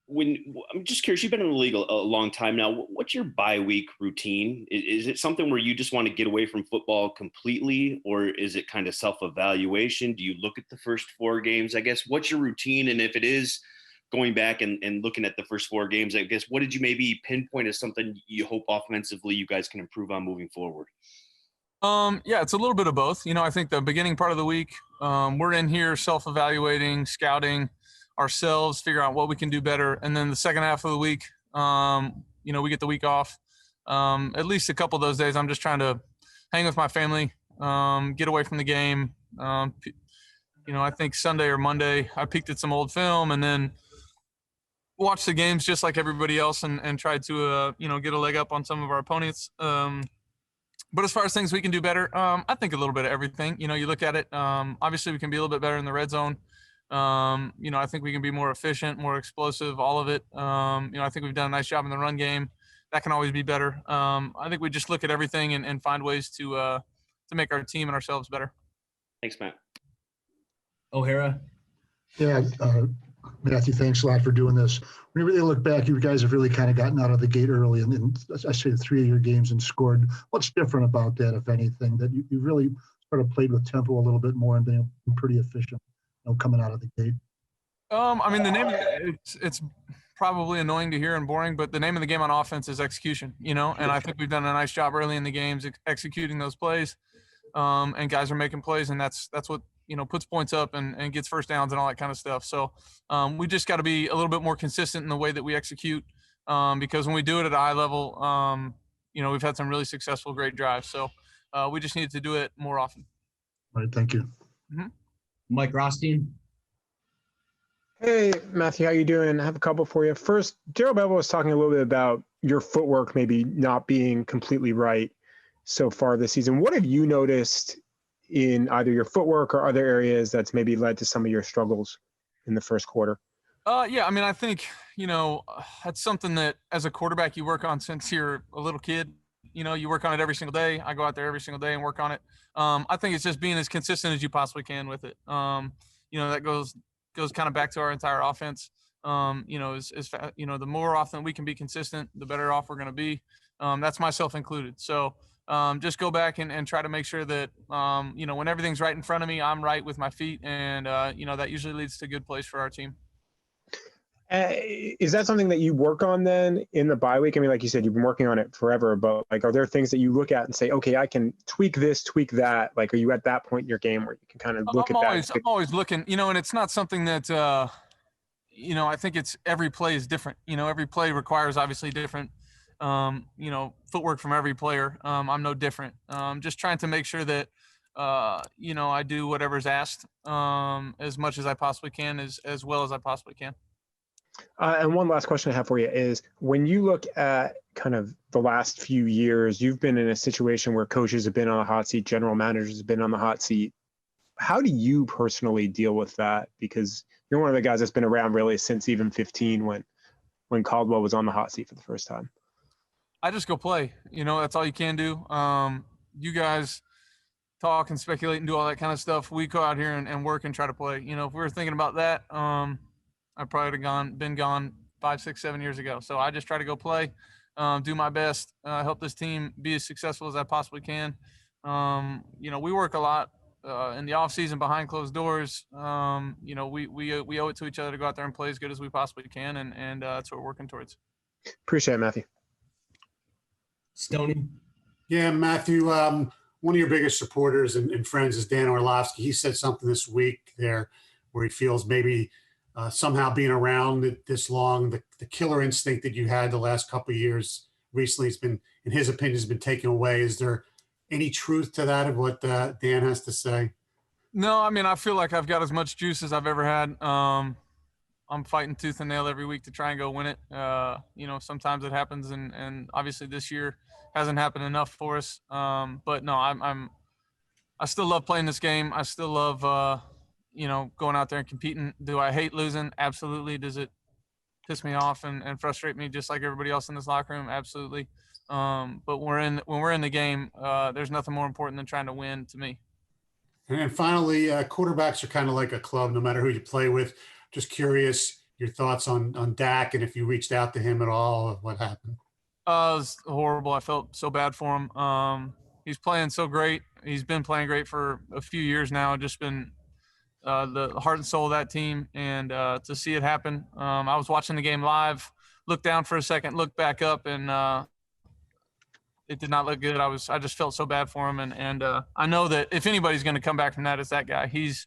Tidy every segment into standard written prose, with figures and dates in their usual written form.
I'm just curious, you've been in the league a long time now. What's your bye week routine? Is it something where you just want to get away from football completely, or is it kind of self-evaluation? Do you look at the first four games? I guess, what's your routine? And if it is going back and looking at the first four games, I guess, what did you maybe pinpoint as something you hope offensively you guys can improve on moving forward? Yeah, it's a little bit of both. I think the beginning part of the week, we're in here self-evaluating, scouting ourselves, figure out what we can do better. And then the second half of the week, we get the week off. At least a couple of those days, I'm just trying to hang with my family, get away from the game. I think Sunday or Monday, I peeked at some old film and then watched the games just like everybody else and tried to, get a leg up on some of our opponents. But as far as things we can do better, I think a little bit of everything. You look at it. Obviously, we can be a little bit better in the red zone. I think we can be more efficient, more explosive, all of it. I think we've done a nice job in the run game. That can always be better. I think we just look at everything and find ways to make our team and ourselves better. Thanks, Matt. O'Hara. Yeah, Matthew, thanks a lot for doing this. When you really look back, you guys have really kind of gotten out of the gate early, and I say 3 of your games and scored. What's different about that, if anything, that you really sort of played with tempo a little bit more and been pretty efficient, coming out of the gate? The name it's probably annoying to hear and boring, but the name of the game on offense is execution, and I think we've done a nice job early in the games executing those plays, and guys are making plays, and that's what puts points up and gets first downs and all that kind of stuff. So we just got to be a little bit more consistent in the way that we execute, because when we do it at a high level, we've had some really successful, great drives. So we just need to do it more often. All right, thank you. Mm-hmm. Mike Rothstein. Hey, Matthew, how you doing? I have a couple for you. First, Daryl Bevel was talking a little bit about your footwork maybe not being completely right so far this season. What have you noticed in either your footwork or other areas that's maybe led to some of your struggles in the first quarter? I think, that's something that as a quarterback you work on since you're a little kid. You work on it every single day. I go out there every single day and work on it. I think it's just being as consistent as you possibly can with it. That goes kind of back to our entire offense. The more often we can be consistent, the better off we're going to be. That's myself included. So just go back and try to make sure that, when everything's right in front of me, I'm right with my feet. And, that usually leads to good plays for our team. Is that something that you work on then in the bye week? I mean, like you said, you've been working on it forever, but are there things that you look at and say, okay, I can tweak this, tweak that? Are you at that point in your game where you can kind of look at that? I'm always looking, and it's not something that, I think it's every play is different. Every play requires obviously different, footwork from every player. I'm no different. Just trying to make sure that, I do whatever's asked as much as I possibly can, as well as I possibly can. And one last question I have for you is, when you look at kind of the last few years, you've been in a situation where coaches have been on the hot seat, general managers have been on the hot seat. How do you personally deal with that? Because you're one of the guys that's been around really since even 15 when Caldwell was on the hot seat for the first time. I just go play. That's all you can do. You guys talk and speculate and do all that kind of stuff. We go out here and work and try to play. If we were thinking about that, I probably would have been gone 5, 6, 7 years ago. So I just try to go play, do my best, help this team be as successful as I possibly can. We work a lot in the off season behind closed doors. We owe it to each other to go out there and play as good as we possibly can, and that's what we're working towards. Appreciate it, Matthew. Stoney. Yeah, Matthew, one of your biggest supporters and friends is Dan Orlovsky. He said something this week there where he feels maybe somehow being around it this long, the killer instinct that you had the last couple of years recently has been, in his opinion, has been taken away. Is there any truth to that of what Dan has to say? No, I feel like I've got as much juice as I've ever had. I'm fighting tooth and nail every week to try and go win it. Sometimes it happens, and obviously this year hasn't happened enough for us. But no, I still love playing this game. I still love, going out there and competing. Do I hate losing? Absolutely. Does it piss me off and frustrate me just like everybody else in this locker room? Absolutely. But when we're in the game, there's nothing more important than trying to win to me. And then finally, quarterbacks are kind of like a club, no matter who you play with. Just curious, your thoughts on Dak and if you reached out to him at all, or what happened? It was horrible. I felt so bad for him. He's playing so great. He's been playing great for a few years now. Just been the heart and soul of that team, and to see it happen. I was watching the game live, looked down for a second, looked back up, and it did not look good. I just felt so bad for him, and I know that if anybody's going to come back from that, it's that guy. He's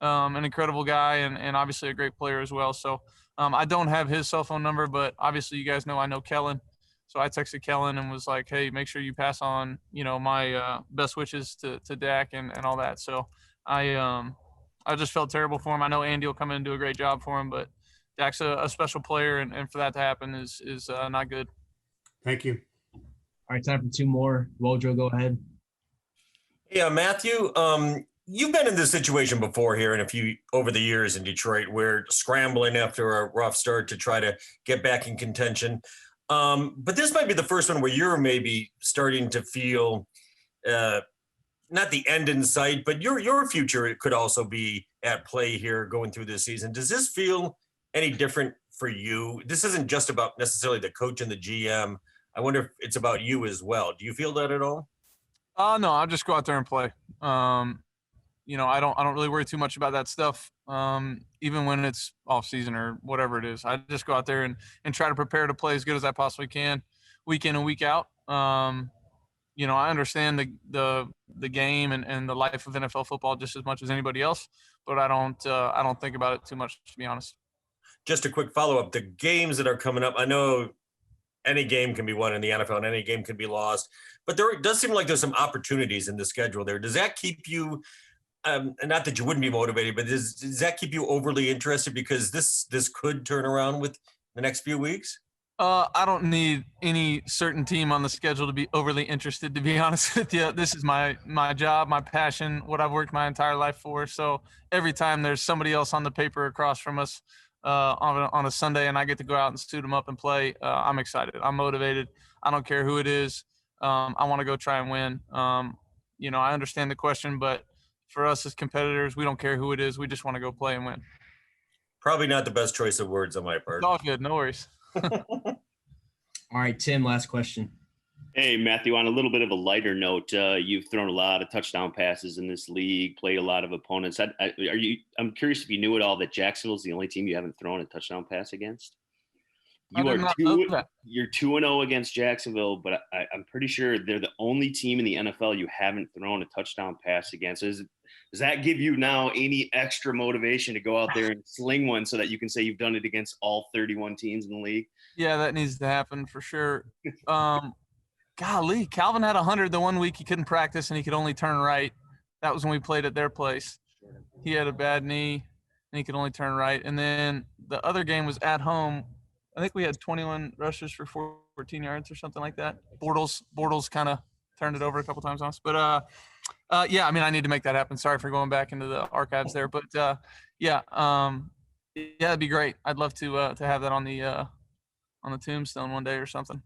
an incredible guy and obviously a great player as well. So I don't have his cell phone number, but obviously you guys know I know Kellen. So I texted Kellen and was like, hey, make sure you pass on, my best wishes to Dak and all that. So I just felt terrible for him. I know Andy will come in and do a great job for him, but Dak's a special player, and for that to happen is not good. Thank you. All right, time for two more. Wodro, go ahead. Yeah, Matthew, you've been in this situation before here over the years in Detroit, where scrambling after a rough start to try to get back in contention. But this might be the first one where you're maybe starting to feel not the end in sight, but your future could also be at play here going through this season. Does this feel any different for you? This isn't just about necessarily the coach and the GM. I wonder if it's about you as well. Do you feel that at all? No, I'll just go out there and play. I don't really worry too much about that stuff. Even when it's off season or whatever it is, I just go out there and try to prepare to play as good as I possibly can, week in and week out. I understand the game and the life of NFL football just as much as anybody else, but I don't think about it too much, to be honest. Just a quick follow-up. The games that are coming up, I know any game can be won in the NFL and any game can be lost, but there does seem like there's some opportunities in the schedule there. Does that keep you, and not that you wouldn't be motivated, but does that keep you overly interested because this could turn around with the next few weeks? I don't need any certain team on the schedule to be overly interested, to be honest with you. This is my job, my passion, what I've worked my entire life for. So every time there's somebody else on the paper across from us on a Sunday and I get to go out and suit them up and play, I'm excited. I'm motivated. I don't care who it is. I want to go try and win. I understand the question, but for us as competitors, we don't care who it is. We just want to go play and win. Probably not the best choice of words on my part. It's all good. No worries. All right, Tim, last question. Hey, Matthew, on a little bit of a lighter note, you've thrown a lot of touchdown passes in this league, played a lot of opponents. I'm curious if you knew at all that Jacksonville's the only team you haven't thrown a touchdown pass against? You're 2-0 against Jacksonville, but I'm pretty sure they're the only team in the NFL you haven't thrown a touchdown pass against. Does that give you now any extra motivation to go out there and sling one so that you can say you've done it against all 31 teams in the league? Yeah, that needs to happen for sure. Golly, Calvin had 100 the one week he couldn't practice and he could only turn right. That was when we played at their place. He had a bad knee and he could only turn right. And then the other game was at home. I think we had 21 rushes for 14 yards or something like that. Bortles kind of turned it over a couple times on us. But, I need to make that happen. Sorry for going back into the archives there. But, it'd be great. I'd love to have that on the tombstone one day or something.